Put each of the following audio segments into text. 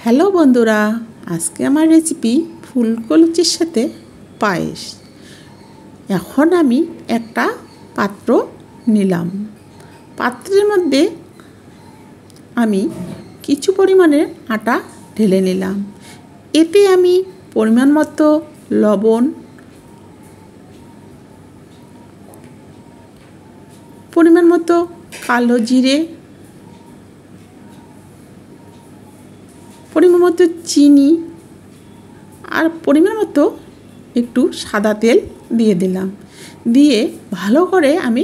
Hello বন্ধুরা, আজকে আমার রেসিপি ফুলকো লুচির সাথে পায়েস। এখন আমি একটা পাত্র নিলাম। পাত্রের মধ্যে আমি কিছু পরিমাণের আটা ঢেলে নিলাম। এতে আমি পরিমাণ মতো লবণ, পরিমাণ মতো কালো জিরে, পরিমাণ মতো চিনি আর পরিমাণ মতো একটু সাদা তেল দিয়ে দিলাম। দিয়ে ভালো করে আমি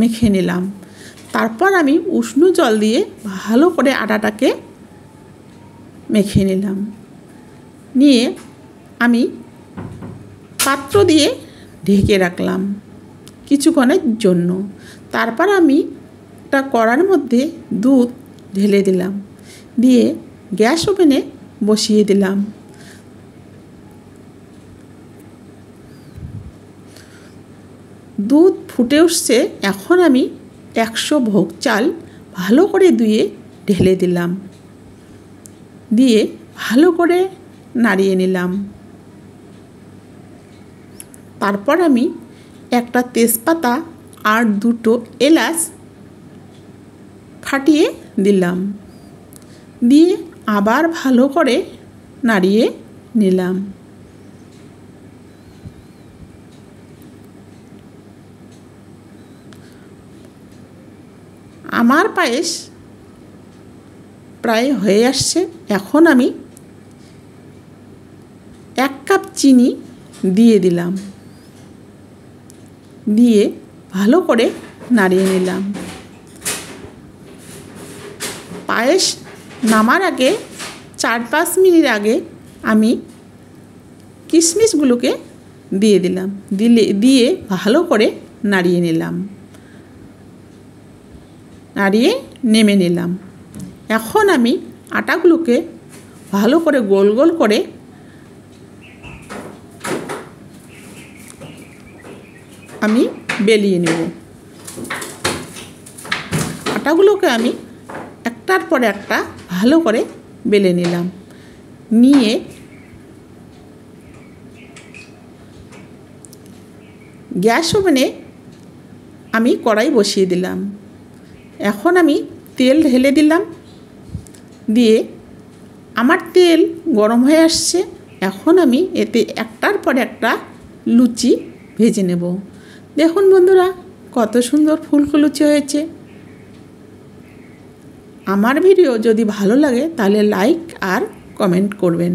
মেখে নিলাম। তারপর আমি উষ্ণ জল দিয়ে ভালো করে আটাটাকে মেখে নিলাম। নিয়ে আমি পাত্র দিয়ে ঢেকে রাখলাম কিছুক্ষণের জন্য। তারপর আমি একটা কড়ার মধ্যে দুধ ঢেলে দিলাম। দিয়ে গ্যাস ওভেনে বসিয়ে দিলাম। দুধ ফুটে উঠছে। এখন আমি 100 ভোগ চাল ভালো করে ধুয়ে ঢেলে দিলাম। দিয়ে ভালো করে নাড়িয়ে নিলাম। তারপর আমি একটা তেজপাতা আর 2টো এলাচ ফাটিয়ে দিলাম। দিয়ে আবার ভালো করে নাড়িয়ে নিলাম। আমার পায়েস প্রায় হয়ে আসছে। এখন আমি 1 কাপ চিনি দিয়ে দিলাম। দিয়ে ভালো করে নাড়িয়ে নিলাম। পায়েস নামার আগে 4-5 মিনিট আগে আমি কিশমিশগুলোকে দিয়ে দিলাম। দিয়ে ভালো করে নাড়িয়ে নিলাম। নাড়িয়ে নেমে নিলাম। এখন আমি আটাগুলোকে ভালো করে গোল গোল করে আমি বেলিয়ে নেব। আটাগুলোকে আমি একটার পর একটা ভালো করে বেলে নিলাম। নিয়ে গ্যাস ওভেনে আমি কড়াই বসিয়ে দিলাম। এখন আমি তেল ঢেলে দিলাম। দিয়ে আমার তেল গরম হয়ে আসছে। এখন আমি এতে একটার পর একটা লুচি ভেজে নেব। দেখুন বন্ধুরা, কত সুন্দর ফুলকো লুচি হয়েছে। আমার ভিডিও যদি ভালো লাগে তাহলে লাইক আর কমেন্ট করবেন।